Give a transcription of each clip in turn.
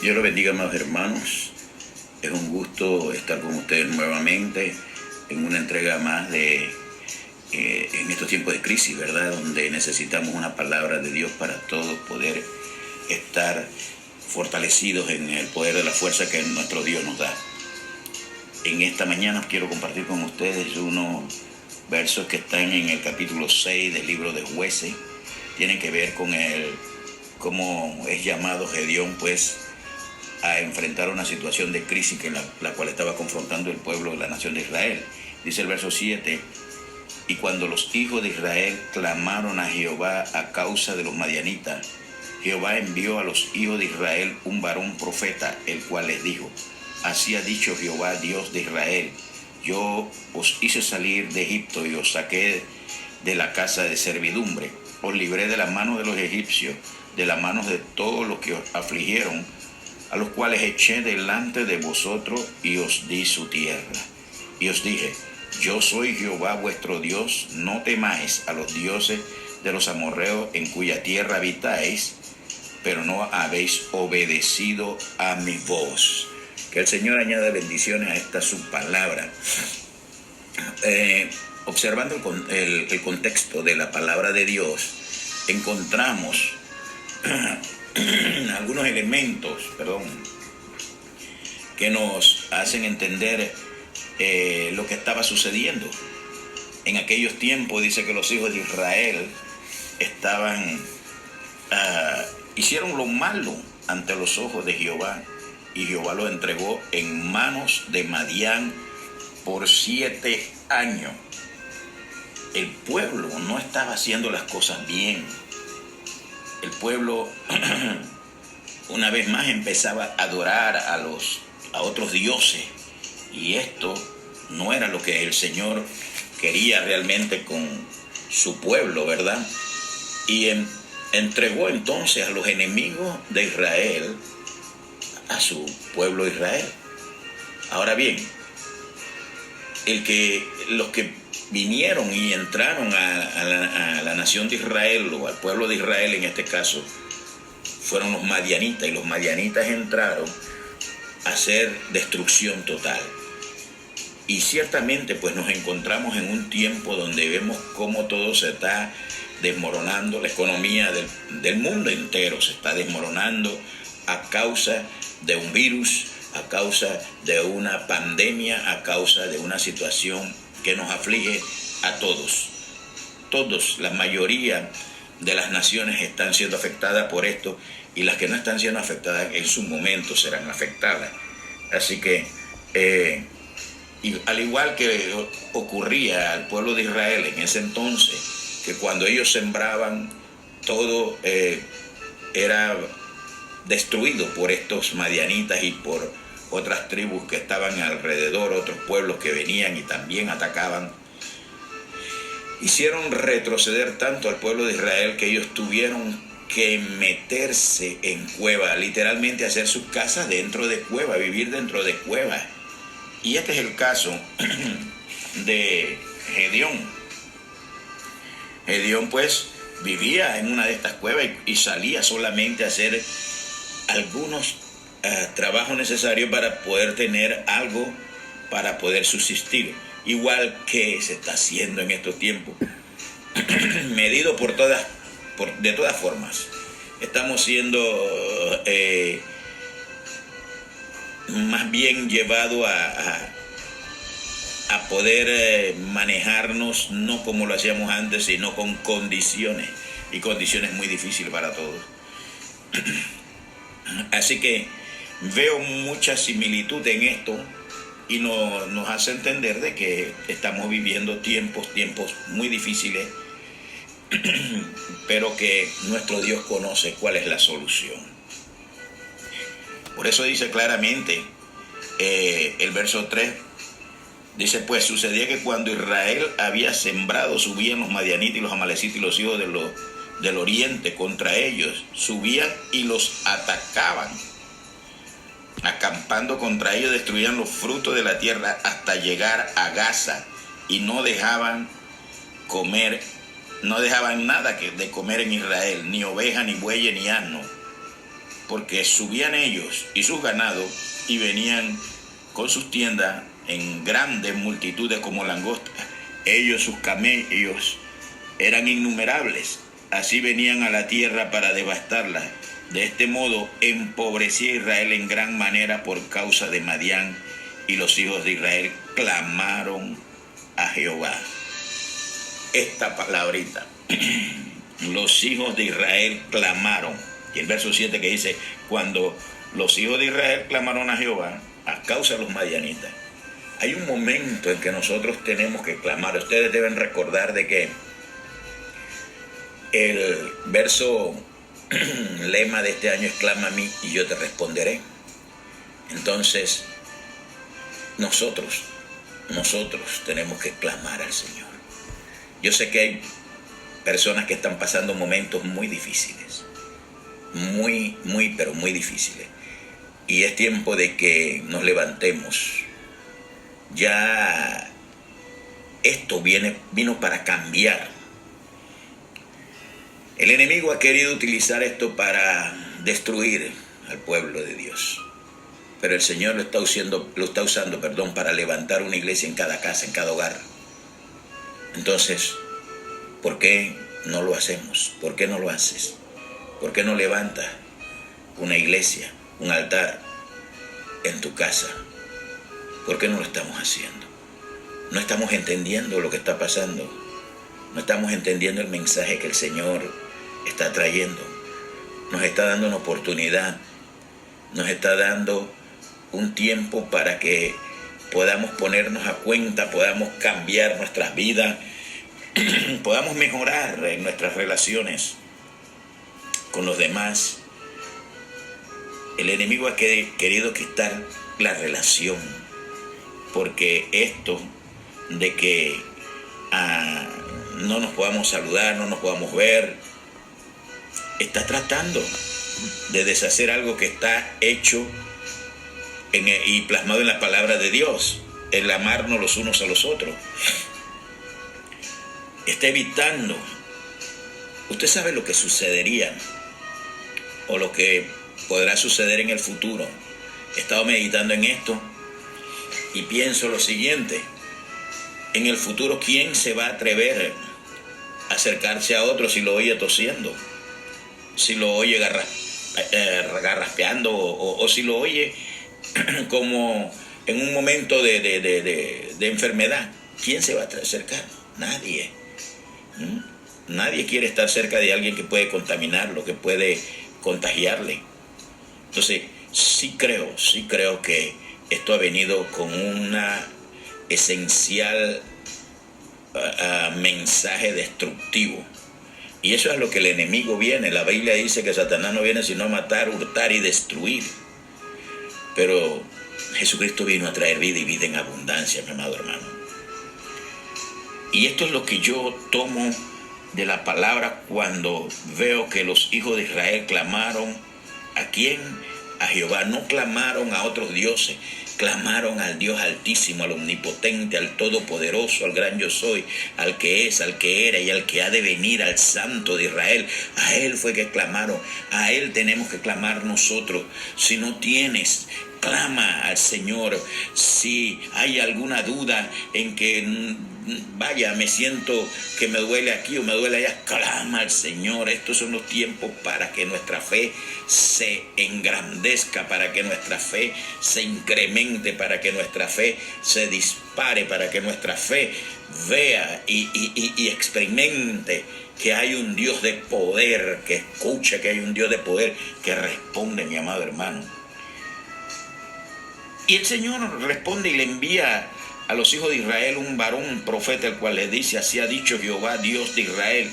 Dios los bendiga, amados hermanos. Es un gusto estar con ustedes nuevamente en una entrega más en estos tiempos de crisis, ¿verdad? Donde necesitamos una palabra de Dios para todos poder estar fortalecidos en el poder de la fuerza que nuestro Dios nos da. En esta mañana quiero compartir con ustedes unos versos que están en el capítulo 6 del libro de Jueces. Tienen que ver con cómo es llamado Gedeón, pues, a enfrentar una situación de crisis que la cual estaba confrontando el pueblo de la nación de Israel. Dice el verso 7, y cuando los hijos de Israel clamaron a Jehová a causa de los madianitas, Jehová envió a los hijos de Israel un varón profeta, el cual les dijo, así ha dicho Jehová, Dios de Israel, yo os hice salir de Egipto y os saqué de la casa de servidumbre, os libré de la mano de los egipcios, de la mano de todos los que os afligieron, a los cuales eché delante de vosotros y os di su tierra. Y os dije, yo soy Jehová vuestro Dios, no temáis a los dioses de los amorreos en cuya tierra habitáis, pero no habéis obedecido a mi voz. Que el Señor añada bendiciones a esta su palabra. Observando el contexto de la palabra de Dios, encontramos algunos elementos, que nos hacen entender lo que estaba sucediendo. En aquellos tiempos dice que los hijos de Israel hicieron lo malo ante los ojos de Jehová, y Jehová los entregó en manos de Madián por 7 años. El pueblo no estaba haciendo las cosas bien. El pueblo una vez más empezaba a adorar a otros dioses, y esto no era lo que el Señor quería realmente con su pueblo, ¿verdad? Y entregó entonces a los enemigos de Israel a su pueblo Israel. Ahora bien, los que vinieron y entraron a la nación de Israel, o al pueblo de Israel en este caso, fueron los madianitas, y los madianitas entraron a hacer destrucción total. Y ciertamente pues nos encontramos en un tiempo donde vemos cómo todo se está desmoronando, la economía del mundo entero se está desmoronando a causa de un virus, a causa de una pandemia, a causa de una situación que nos aflige a todos. Todos, la mayoría de las naciones están siendo afectadas por esto, y las que no están siendo afectadas en su momento serán afectadas. Así que, y al igual que ocurría al pueblo de Israel en ese entonces, que cuando ellos sembraban, todo era destruido por estos madianitas y por otras tribus que estaban alrededor, otros pueblos que venían y también atacaban. Hicieron retroceder tanto al pueblo de Israel que ellos tuvieron que meterse en cuevas, literalmente hacer sus casas dentro de cuevas, vivir dentro de cuevas. Y este es el caso de Gedeón. Gedeón pues vivía en una de estas cuevas y salía solamente a hacer algunos trabajos necesarios para poder tener algo para poder subsistir, igual que se está haciendo en estos tiempos. Medido de todas formas, estamos siendo más bien llevados a poder manejarnos no como lo hacíamos antes, sino con condiciones, y condiciones muy difíciles para todos. Así que veo mucha similitud en esto, y nos hace entender de que estamos viviendo tiempos muy difíciles, pero que nuestro Dios conoce cuál es la solución. Por eso dice claramente el verso 3, dice, pues sucedía que cuando Israel había sembrado, subían los madianitas y los amalecitas y los hijos del oriente contra ellos, subían y los atacaban. Acampando contra ellos, destruían los frutos de la tierra hasta llegar a Gaza, y no dejaban nada de comer en Israel, ni oveja, ni bueyes, ni asno. porque subían ellos y sus ganados y venían con sus tiendas en grandes multitudes como langostas. Ellos, sus camellos, eran innumerables. Así venían a la tierra para devastarla. De este modo empobrecía Israel en gran manera por causa de Madián, y los hijos de Israel clamaron a Jehová. Esta palabrita, los hijos de Israel clamaron. Y el verso 7 que dice, cuando los hijos de Israel clamaron a Jehová a causa de los madianitas. Hay un momento en que nosotros tenemos que clamar. Ustedes deben recordar de que el verso lema de este año es clama a mí y yo te responderé. Entonces, nosotros tenemos que clamar al Señor. Yo sé que hay personas que están pasando momentos muy difíciles, pero muy difíciles. Y es tiempo de que nos levantemos. Ya esto vino para cambiar. El enemigo ha querido utilizar esto para destruir al pueblo de Dios. Pero el Señor lo está usando, para levantar una iglesia en cada casa, en cada hogar. Entonces, ¿por qué no lo hacemos? ¿Por qué no lo haces? ¿Por qué no levantas una iglesia, un altar en tu casa? ¿Por qué no lo estamos haciendo? No estamos entendiendo lo que está pasando. No estamos entendiendo el mensaje que el Señor está trayendo. Nos está dando una oportunidad. Nos está dando un tiempo para que podamos ponernos a cuenta, podamos cambiar nuestras vidas, podamos mejorar en nuestras relaciones con los demás. El enemigo ha querido quitar la relación, porque esto de que no nos podamos saludar, no nos podamos ver, está tratando de deshacer algo que está hecho y plasmado en la palabra de Dios, el amarnos los unos a los otros. Está evitando. Usted sabe lo que sucedería o lo que podrá suceder en el futuro. He estado meditando en esto y pienso lo siguiente: en el futuro, ¿quién se va a atrever a acercarse a otro si lo oye tosiendo? Si lo oye garraspeando o si lo oye como en un momento de enfermedad. ¿Quién se va a acercar? Nadie. Nadie quiere estar cerca de alguien que puede contaminarlo, que puede contagiarle. Entonces, sí creo que esto ha venido con una esencial mensaje destructivo. Y eso es lo que el enemigo viene. La Biblia dice que Satanás no viene sino a matar, hurtar y destruir. Pero Jesucristo vino a traer vida y vida en abundancia, mi amado hermano. Y esto es lo que yo tomo de la palabra cuando veo que los hijos de Israel clamaron. ¿A quién? A Jehová. No clamaron a otros dioses, clamaron al Dios altísimo, al omnipotente, al todopoderoso, al gran yo soy, al que es, al que era y al que ha de venir, al Santo de Israel. A Él fue que clamaron, a Él tenemos que clamar nosotros. Si no tienes, clama al Señor. Si hay alguna duda en que me siento que me duele aquí o me duele allá, clama al Señor. Estos son los tiempos para que nuestra fe se engrandezca, para que nuestra fe se incremente, para que nuestra fe se dispare, para que nuestra fe vea y experimente que hay un Dios de poder, que escucha, que hay un Dios de poder que responde, mi amado hermano. Y el Señor responde y le envía a los hijos de Israel un varón, un profeta, el cual les dice: así ha dicho Jehová, Dios de Israel,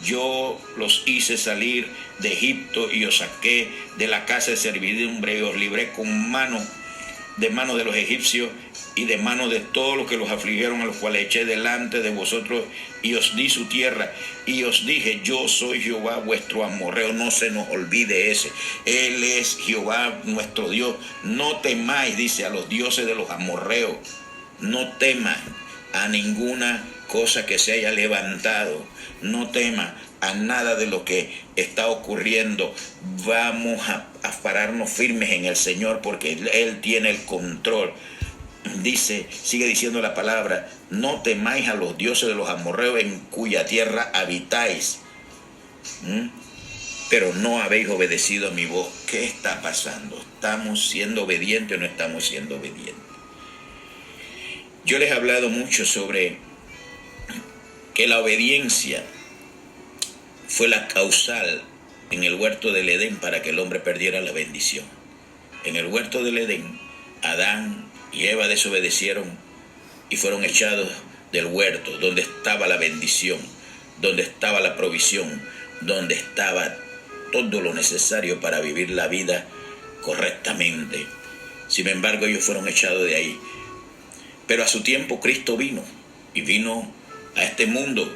yo los hice salir de Egipto y os saqué de la casa de servidumbre y os libré de mano de los egipcios y de mano de todos los que los afligieron, a los cuales eché delante de vosotros y os di su tierra. Y os dije: yo soy Jehová vuestro amorreo. No se nos olvide ese. Él es Jehová nuestro Dios. No temáis, dice, a los dioses de los amorreos. No temas a ninguna cosa que se haya levantado. No temas a nada de lo que está ocurriendo. Vamos a pararnos firmes en el Señor, porque Él tiene el control. Dice, sigue diciendo la palabra, no temáis a los dioses de los amorreos en cuya tierra habitáis. Pero no habéis obedecido a mi voz. ¿Qué está pasando? ¿Estamos siendo obedientes o no estamos siendo obedientes? Yo les he hablado mucho sobre que la obediencia fue la causal en el huerto del Edén para que el hombre perdiera la bendición. En el huerto del Edén, Adán y Eva desobedecieron y fueron echados del huerto, donde estaba la bendición, donde estaba la provisión, donde estaba todo lo necesario para vivir la vida correctamente. Sin embargo, ellos fueron echados de ahí. Pero a su tiempo Cristo vino, y vino a este mundo,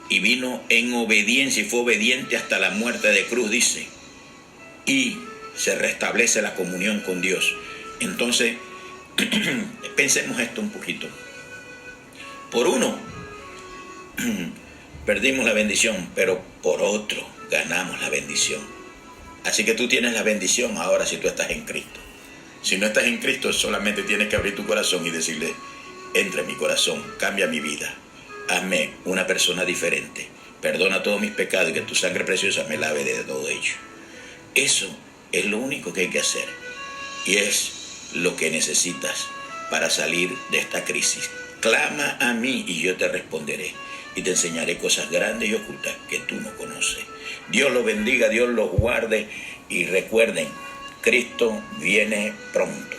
y vino en obediencia, y fue obediente hasta la muerte de cruz, dice, y se restablece la comunión con Dios. Entonces, pensemos esto un poquito. Por uno, perdimos la bendición, pero por otro, ganamos la bendición. Así que tú tienes la bendición ahora si tú estás en Cristo. Si no estás en Cristo, solamente tienes que abrir tu corazón y decirle, entra en mi corazón, cambia mi vida, hazme una persona diferente, perdona todos mis pecados y que tu sangre preciosa me lave de todo ello. Eso es lo único que hay que hacer y es lo que necesitas para salir de esta crisis. Clama a mí y yo te responderé y te enseñaré cosas grandes y ocultas que tú no conoces. Dios los bendiga, Dios los guarde y recuerden, Cristo viene pronto.